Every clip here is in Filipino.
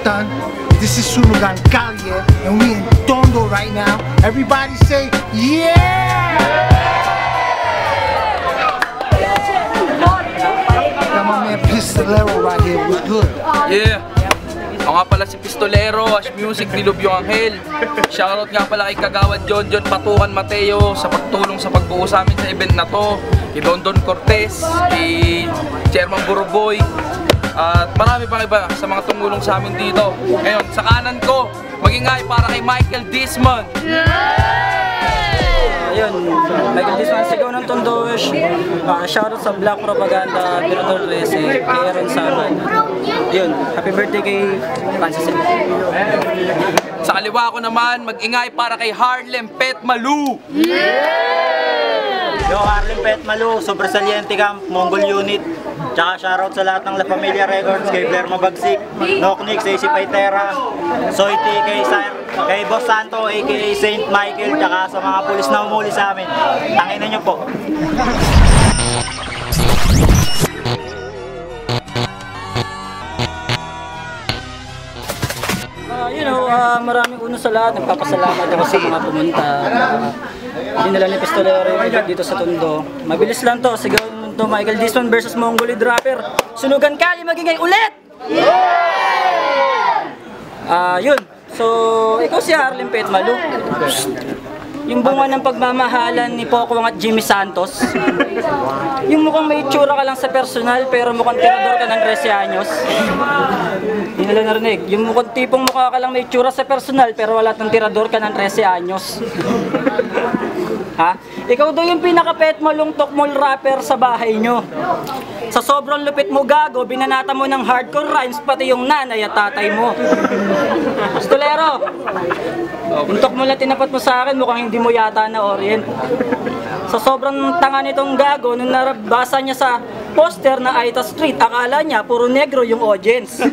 done. This is Sunugan Calle, and we in Tondo right now. Everybody say, yeah! Got my man Pistolero right here, we're good. Yeah! Ako nga pala si Pistolero, Ash Music, Dilubyo Angel. Shoutout nga pala kay Kagawad John Patukan Mateo sa pagtulong sa pagbuo sa amin sa event na to. Kay Don Cortez, kay Chairman Buruboy, at marami pang iba sa mga tumulong sa amin dito. Ngayon, sa kanan ko, magingay para kay Michael Disman. Ayun, Michael Disman, sigaw ng Tondo. Shoutout sa Black Propaganda, Mirador 13, kay Aaron Saman. Ayun, happy birthday kay Francis. Sa kaliwa ko naman, mag-ingay para kay Harlem Pet Malu. Yo, Harlem Pet Malu, Super Saliente Camp, Mongol Unit. Tsaka shoutout sa lahat ng La Familia Records, kay Blair Mabagsik, Noknik, AC Paitera, Soiti, kay Boss Santo, aka Saint Michael, tsaka sa mga pulis na umuli sa amin. Tanginan nyo po. Maraming uno sa lahat. Nagpapasalamat ako sa mga pumunta. Dinala ni Pistolero yung event dito sa Tondo. Mabilis lang to. Sigaw to Michael Disman versus Mongolid Rapper. Sunugan Kali magingay ulit! Yun. So, ikaw si Harlem Pet Malu. Yung bunga ng pagmamahalan ni Pokwang at Jimmy Santos. Yung mukhang may itsura ka lang sa personal pero mukhang tirador ka ng 13 anyos. Hindi nila narinig. Yung mukhang tipong mukha ka lang may itsura sa personal pero wala tang tirador ka ng 13 anyos. Ha? Ikaw daw yung pinaka-pet malung tokmol rapper sa bahay nyo. Sa sobrang lupit mo gago, binanata mo ng hardcore rhymes pati yung nanay at tatay mo. Pistolero, yung tokmol na tinapat mo sa akin, mukhang hindi mo yata na orient. Sa sobrang tanga nitong gago, nung nabasa niya sa poster na Aita Street, akala niya puro negro yung audience.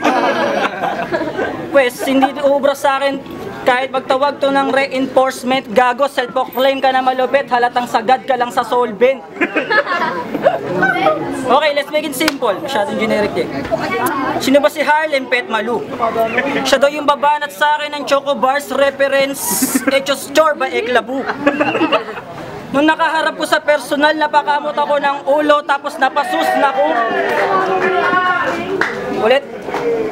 Pwes, hindi ubra sa akin kahit magtawag to ng reinforcement, gago, self-proclaim ka na malupit, halatang sagad ka lang sa solvent. Okay, let's make it simple. Masyadong generic eh. Sino ba si Harlem Pet Malu? Siya daw yung babanat sa akin ng Choco Bars reference Echos Chorba Eklabu. Nung nakaharap ko sa personal, napakamot ako ng ulo tapos napasus na ko. Ulit.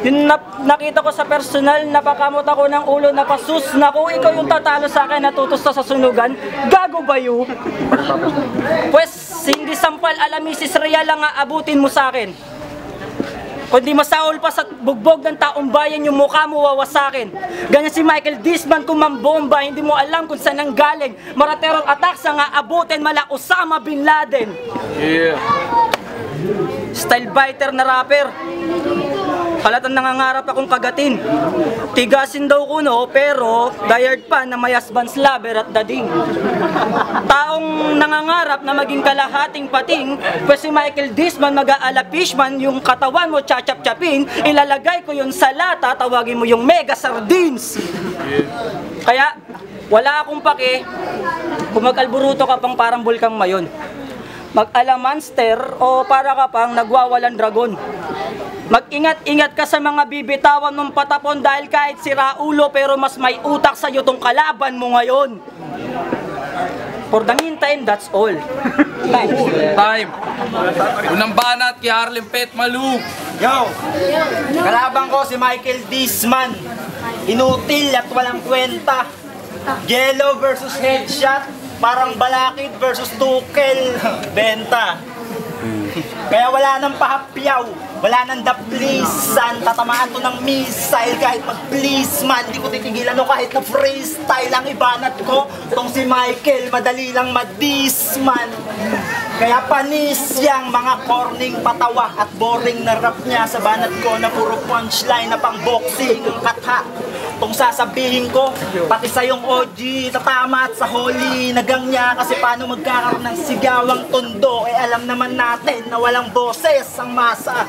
Yung nakita ko sa personal, napakamot ako ng ulo, napasus na ko. Ikaw yung tatalo sa akin, natutusta sa sunugan. Gago ba yun? Pues, hindi sampal alamisis real lang aabutin mo sa akin. Kundi masaol pa sa bugbog ng taong bayan yung mukha mo wawasakin. Ganyan si Michael Disman kung mambomba, hindi mo alam kung saan ang galing. Maraterong attack sa nga abutin mala Osama Bin Laden. Yeah. Style biter na rapper. Halatang nangangarap akong kagatin. Tigasin daw ko no, pero diehard pa na may husband's lover at dading. Taong nangangarap na maging kalahating pating, pues si Michael Disman mag-aala fishman, yung katawan mo chachap-chapin, ilalagay ko yun sa lata, tawagin mo yung mega sardines. Kaya, wala akong pake, kung mag-alburuto ka pang parang bulkang mayon. Mag-ala monster o para ka pang nagwawalan dragon. Mag-ingat-ingat ka sa mga bibitawan mong patapon dahil kahit sira ulo pero mas may utak sa'yo tong kalaban mo ngayon. For the meantime, that's all. Time. Unang banat kay Harlem Pet Malu. Yo! Kalaban ko si Michael Disman. Inutil at walang kwenta. Yellow versus headshot. Parang balakid versus tukel. Benta. Kaya wala nang pahapyaw. Wala nang daplisan, tatamaan to ng missile kahit mag-please man. Di ko titigilan o kahit na freestyle ang ibanat ko. Tong si Michael, madali lang madisman. Kaya panis yang mga corning patawa at boring na rap niya sa banat ko na puro punchline na pang boxing ang katha. Tong sasabihin ko, pati sa yung OG, tatama at sa holy nagang niya kasi paano magkakaroon ng sigawang Tondo. Eh alam naman natin na walang boses ang masa.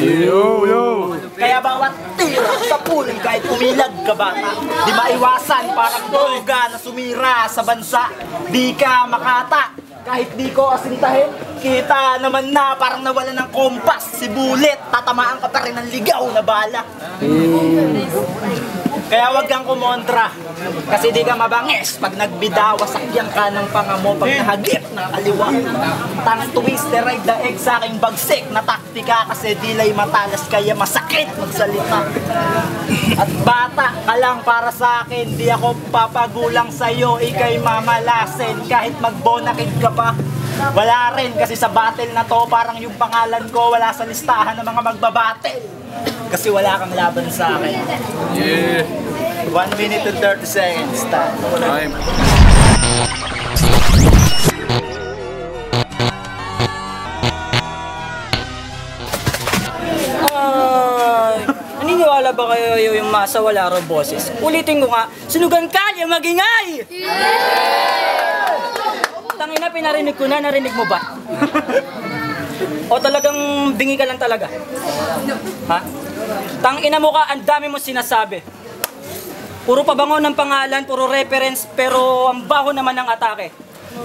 Yo! Kaya bawat tira sa pool kahit umilag ka bata, di maiwasan parang droga na sumira sa bansa. Di ka makata kahit di ko asintahin, Kita naman na parang nawala ng kompas si Bullet. Tatamaan ka pa rin ng ligaw na bala. Kaya wag kang kumontra. Kasi di ka mabangis pag nagbidawa, sakyan ka ng pangamo pag nahagip ng kaliwa. Tang twister ride the egg sa aking bagsik na taktika kasi dilay matalas kaya masakit magsalita. At bata ka lang para sa akin, di ako papagulang sa'yo, ikay mamalasin kahit magbonakid ka pa. Wala rin kasi sa battle na to parang yung pangalan ko wala sa listahan ng mga magbabattle. Kasi wala kang laban sa akin. Yeah. 1 minute and 30 seconds. Time. Naniniwala ba kayo yung masa wala raw boses? Ulitin ko nga, sunugan kalye, magingay! Tangina, pinarinig ko na, narinig mo ba? O talagang bingi ka lang talaga? Ha? Tangina mo ka, ang dami mo sinasabi. Puro pabango ng pangalan, puro reference, pero ang baho naman ng atake.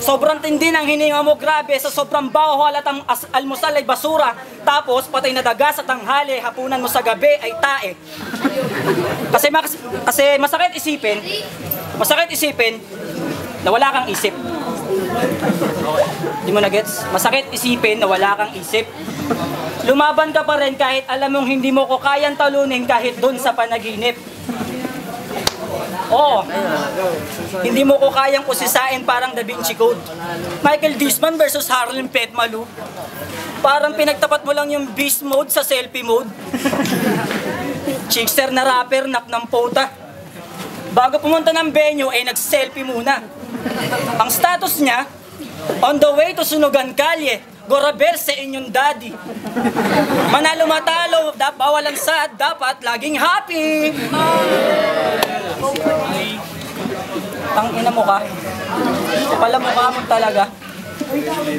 Sobrang tindi ng hininga mo, grabe, sa sobrang baho halatang almusal ay basura. Tapos patay na daga sa tanghali, hapunan mo sa gabi ay tae. Kasi masakit isipin na wala kang isip. Di mo na gets? Masakit isipin na wala kang isip. Lumaban ka pa rin kahit alam mong hindi mo ko kayang talunin kahit doon sa panaginip. Oo, hindi mo ko kayang kusisain parang Da Vinci Code. Michael Disman versus Harlem Pet Malu. Parang pinagtapat mo lang yung beast mode sa selfie mode. Chickster na rapper, nap ng pota. Bago pumunta ng venue ay nag-selfie muna. Ang status niya, on the way to Sunugan Kalye, Gorabel sa inyong daddy. Manalo matalo, bawal ang sad, dapat laging happy. Tangina mo ka. Pala mukha mo talaga.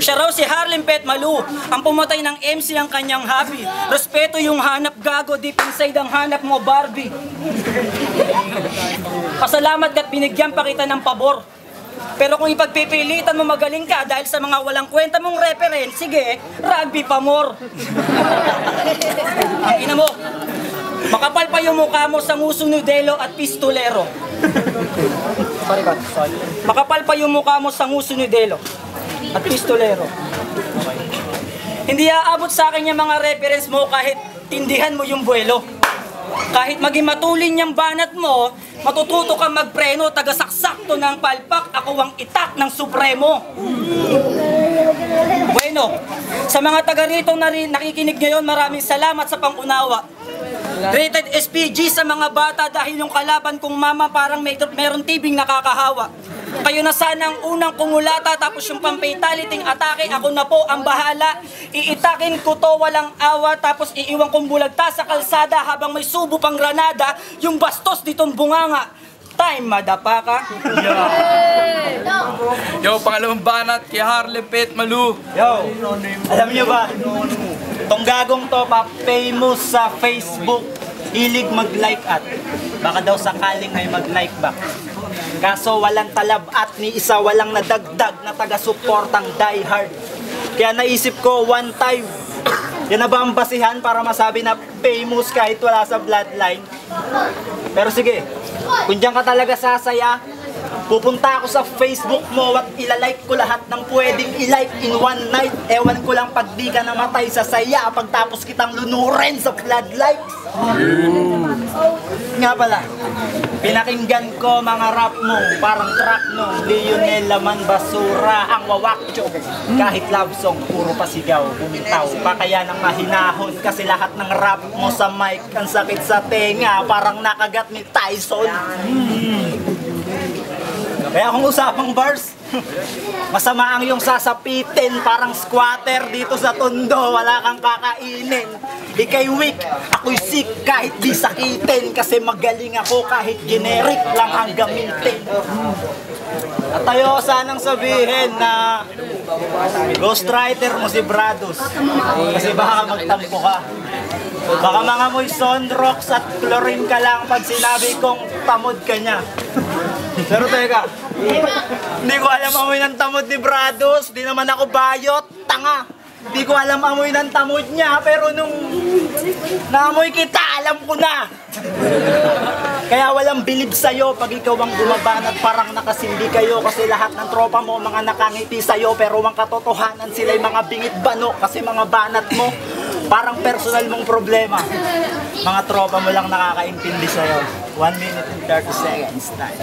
Siya raw si Harlem Pet Malu, ang pumatay ng MC ang kanyang hobby. Respeto yung hanap gago, deep inside ang hanap mo Barbie. Pasalamat ka't binigyan pa kita ng pabor. Pero kung ipagpipilitan mo magaling ka dahil sa mga walang kwenta mong reference, sige, rugby pa more. Ang ina mo, makapal pa yung mukha mo sa ngusunudelo at pistolero. Makapal pa yung mukha mo sa ngusunudelo at pistolero. Hindi aabot sa akin yung mga reference mo kahit tindihan mo yung buwelo. Kahit maging matulin yung banat mo, matututo kang magpreno, taga-saksakto ng palpak, ako ang itak ng Supremo. Bueno, sa mga taga rito na nakikinig ngayon, maraming salamat sa pangunawa. Rated SPG sa mga bata dahil yung kalaban kong mama parang meron tibing nakakahawa. Kayo na sana ang unang kumulata tapos yung pang-fataliting atake, ako na po ang bahala. Iitakin ko to walang awa tapos iiwan kong bulagta sa kalsada habang may subo pang granada, yung bastos ditong bunganga. Time, madapa ka. Yo, pangalawang banat kay Harlem Pet Malu. Yo, alam niyo ba, tong gagong to pa famous sa Facebook, hilig mag-like at baka daw sakaling ay mag-like back. Kaso walang talab at ni isa walang nadagdag na taga-suportang diehard. Kaya naisip ko one time, yan na ba ang basihan para masabi na famous kahit wala sa bloodline? Pero sige, kung diyan ka talaga sasaya, pupunta ako sa Facebook mo at ilalike ko lahat ng pwedeng ilike in one night. Ewan ko lang pag di ka namatay sa saya pagtapos kitang lunurin sa floodlights. Nga pala, pinakinggan ko mga rap mo, parang track no Lionel Laman Basura ang wawakcho. Kahit love song, puro pasigaw, bumitaw, pa kaya nang mahinahon kasi lahat ng rap mo sa mic ang sakit sa tenga, parang nakagat ni Tyson. Kaya kung usapang bars, masama ang iyong sasapitin, parang squatter dito sa tondo, wala kang kakainin. Ika'y weak, ako'y sick kahit di sakitin, kasi magaling ako kahit generic lang ang gamitin. At tayo sanang sabihin na ghostwriter mo si Brados, kasi baka magtampo ka. Baka mga mo'y Sonrox at chlorine ka lang pag sinabi kong tamod ka niya. Pero teka, hindi ko alam amoy ng tamod ni Brados, di naman ako bayot, tanga. Di ko alam amoy ng tamod niya, pero nung naamoy kita, alam ko na. Kaya walang bilib sa'yo pag ikaw ang gumaban at parang nakasindi kayo kasi lahat ng tropa mo mga nakangiti sa'yo pero ang katotohanan sila'y mga bingit bano kasi mga banat mo parang personal mong problema. Mga tropa mo lang nakakaintindi sa'yo. 1 minute and 30 seconds time.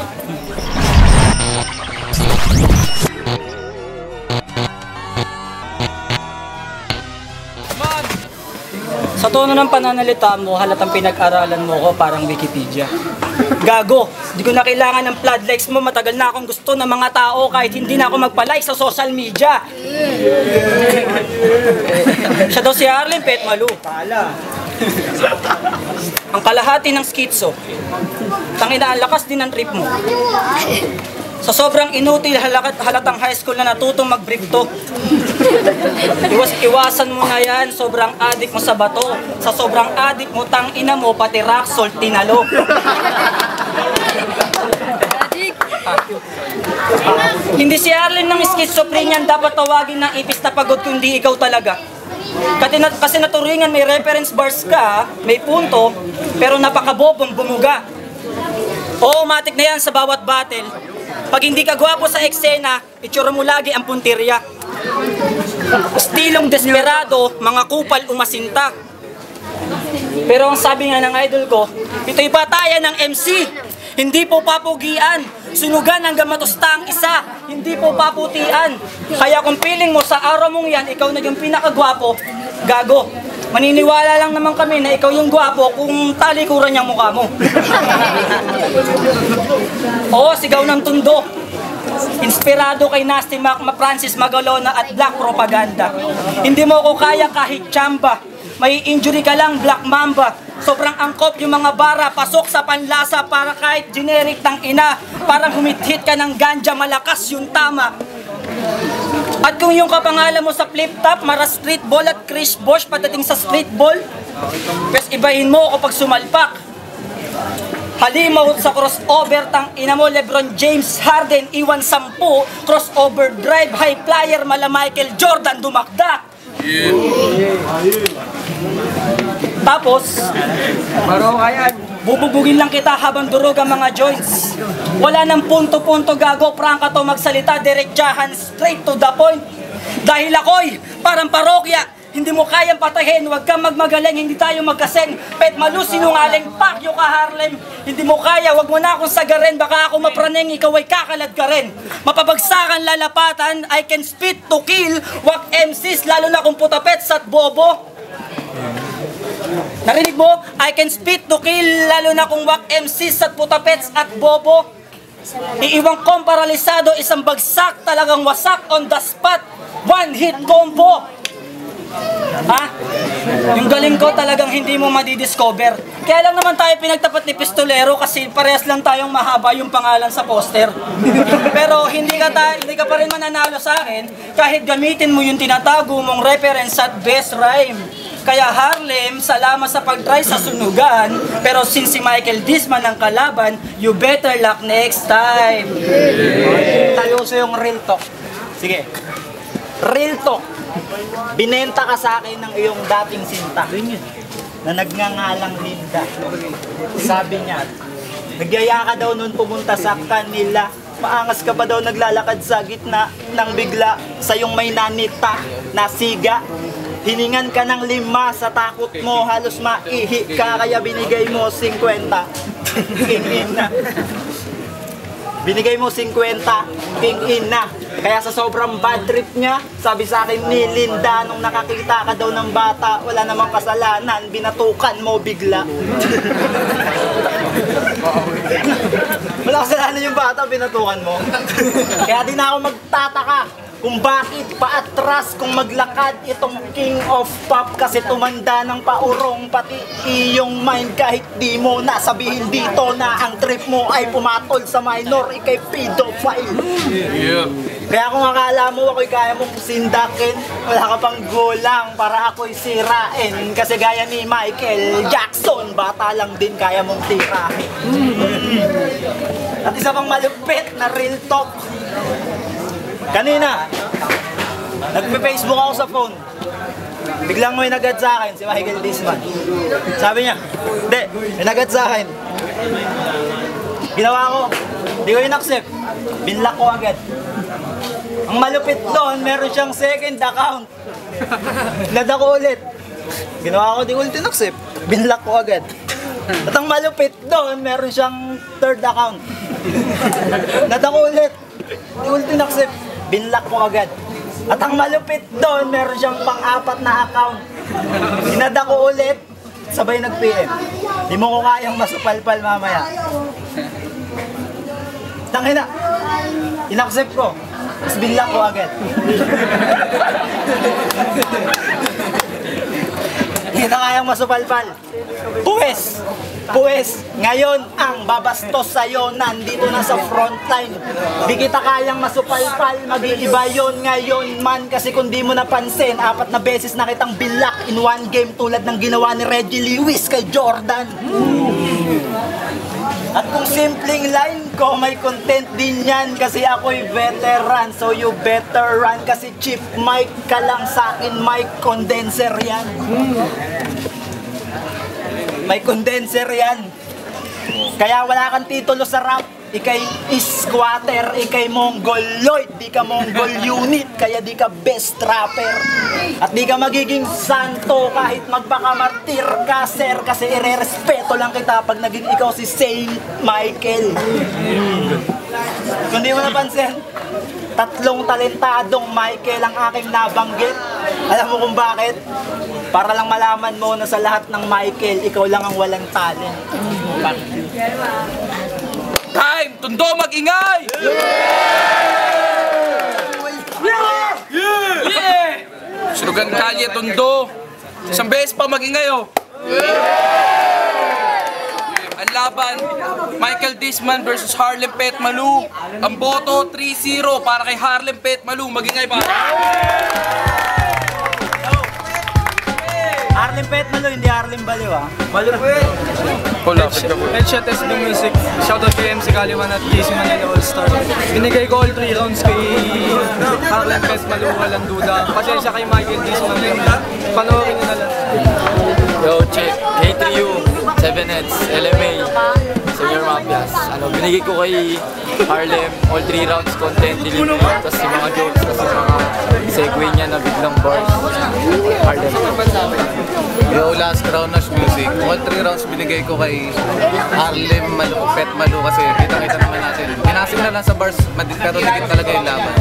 Sa tono ng pananalita mo, halatang pinag-aralan mo ko parang Wikipedia. Gago, di ko na kailangan ng flood likes mo, matagal na akong gusto ng mga tao kahit hindi na ako magpa-like sa social media. Siya daw si Harlem Pet Malu. Ang kalahati ng schizo. Tangina, ang lakas din ng trip mo. Sa sobrang inutil halatang high school na natutong mag-brief to. Iwasan mo na yan, sobrang addict mo sa bato. Sa sobrang addict mo, tangina mo, pati rock salt tinalo. Hindi si Arlen ng schizophrenia dapat tawagin ng ipis na pagod kundi ikaw talaga. Kasi naturingan may reference bars ka, may punto, pero napakabobong bumuga. Oo, matik na yan sa bawat battle. Pag hindi ka gwapo sa eksena, itsura mo lagi ang puntirya. Stilong desperado, mga kupal umasinta. Pero ang sabi nga ng idol ko, ito'y batayan ng MC. Hindi po papugian, sunugan hanggang matusta ang isa, hindi po paputian. Kaya kung feeling mo sa araw mong yan, ikaw na yung pinakagwapo, gago. Maniniwala lang naman kami na ikaw yung gwapo kung talikuran niyang mukha mo. Oo, sigaw ng tundo. Inspirado kay Nasty Mac, Francis Magalona at Black Propaganda. Hindi mo ko kaya kahit chamba. May injury ka lang, Black Mamba. Sobrang angkop yung mga bara, pasok sa panlasa para kahit generic tang ina. Parang humit-hit ka ng ganja, malakas yung tama. At kung yung kapangalan mo sa flip-top, Mara Street Ball at Chris Bosh patating sa street ball, pes ibahin mo ako pag sumalpak. Halimaw sa crossover, tang ina mo, Lebron James, Harden, iwan 10, crossover drive, high flyer, mala Michael Jordan, dumakdak. Tapos, bububugin lang kita habang durog ang mga joints. Wala nang punto-punto, gago, prangka to magsalita, diretsahan, straight to the point. Dahil ako'y parang parokya, hindi mo kayang patahin, huwag kang magmagaling, hindi tayo magkaseng. Pet Malu, sinungaling, pakyo ka Harlem. Hindi mo kaya, huwag mo na akong sagarin, baka ako mapraneng, ikaw ay kakalad ka rin. Mapabagsakan, lalapatan, I can spit to kill, wag MCs, lalo na kung putapets at bobo. Narinig mo? I can spit to kill, lalo na kung wak MCs at putapets at bobo. Iiwang kong paralisado, isang bagsak, talagang wasak on the spot. One hit combo. Ha? Yung galing ko talagang hindi mo madidiscover. Kaya lang naman tayo pinagtapat ni Pistolero kasi parehas lang tayong mahaba yung pangalan sa poster. Pero hindi ka pa rin mananalo sa akin kahit gamitin mo yung tinatago mong reference at best rhyme. Kaya Harlem, salamat sa pag-try sa sunugan. Pero since si Michael Disman ang kalaban, you better luck next time. Tayo sa yung real talk. Sige. Real talk. Binenta ka sa akin ng iyong dating sinta na nagngangalang Linda. Sabi niya, nagyaya ka daw nun pumunta sa kanila. Maangas ka pa daw naglalakad sa gitna ng bigla sa iyong may nanita na siga. Hiningan ka ng 5 sa takot mo, halos maihi ka kaya binigay mo 50. King-in na. Binigay mo 50, king-in na. Kaya sa sobrang bad trip niya, sabi sa akin ni Linda, nung nakakita ka daw ng bata, wala namang kasalanan, binatukan mo bigla. Wala kasalanan yung bata, binatukan mo. Kaya di na ako magtataka kung bakit paatras kung maglakad itong King of Pop kasi tumanda ng paurong pati iyong mind kahit di mo nasabihin dito na ang trip mo ay pumatol sa minor, ikay pedophile. Kaya kung akala mo ako'y kaya mong sindakin, wala ka pang gulang para ako'y sirain kasi gaya ni Michael Jackson, bata lang din kaya mong tirahin. At isa pang malupit na real talk. Kanina, nagpe-Facebook ako sa phone. Biglang may nagad sa akin, si Michael Disman. Sabi niya, hindi, may nagad sa akin. Ginawa ko, hindi ko in-accept. Binlock ko agad. Ang malupit doon, meron siyang second account. Nada ko ulit. Ginawa ko, di ko ulit in-accept. Binlock ko agad. At ang malupit doon, meron siyang third account. Nada ko ulit. Di ko ulit in-accept. Binlock ko agad. At ang malupit doon, meron siyang pang-apat na account. Inada ko ulit, sabay nag-PM. Di mo ko kayang masupalpal mamaya. Tangina, in-accept ko. Tapos binlock ko agad. Hindi na kayang masupalpal. Puwes, ngayon ang babastos sa'yo nandito na sa frontline. Di kita kayang masupalpal, mag-iiba yun ngayon man. Kasi kung di mo napansin, 4 na beses na kitang binlock in one game tulad ng ginawa ni Reggie Lewis kay Jordan. At kung simpleng line ko, may content din yan kasi ako'y veteran. So you better run kasi cheap mic ka lang sa akin, mic condenser yan. May condenser yan. Kaya wala kang titulo sa rap. Ikay squatter, ikay mongoloid. Di ka mongol unit, kaya di ka best rapper. At di ka magiging santo kahit magpakamartir ka, sir. Kasi ire-respeto lang kita pag naging ikaw si Saint Michael. Kung di mo napansin, 3 talentadong Michael ang aking nabanggit. Alam mo kung bakit? Para lang malaman mo na sa lahat ng Michael, ikaw lang ang walang talent. Time! Tondo, mag-ingay! Yeah! Sunugan kalye, Tondo. Isang beses pa mag-ingay, oh. Ang laban, Michael Disman versus Harlem Petmalu. Ang boto, 3-0 para kay Harlem Petmalu. Mag-ingay pa. Harlem Petmalu, hindi Harlem Baliw, ha? Malupit! Headshot is the music. Shoutout kay MC Kaliwan at JC Manila All-Star. Binigay ko all 3 rounds kay Harlem Petmalu, walang duda. Pasensya kay Michael Disman. Panoorin nyo na lang. Yo, check. K3U, 7 Heads, LMA, Senior Mafias. Binigay ko kay Harlem, all 3 rounds content, delivery, tapos yung mga jokes, tapos yung mga segue niya na biglang bars. Harlem. Yo, last round Nash Music. All 3 rounds binigay ko kay Harlem Petmalu kasi kita-kita naman natin. Pinasing na lang sa bars, pero dikit talaga yung laban.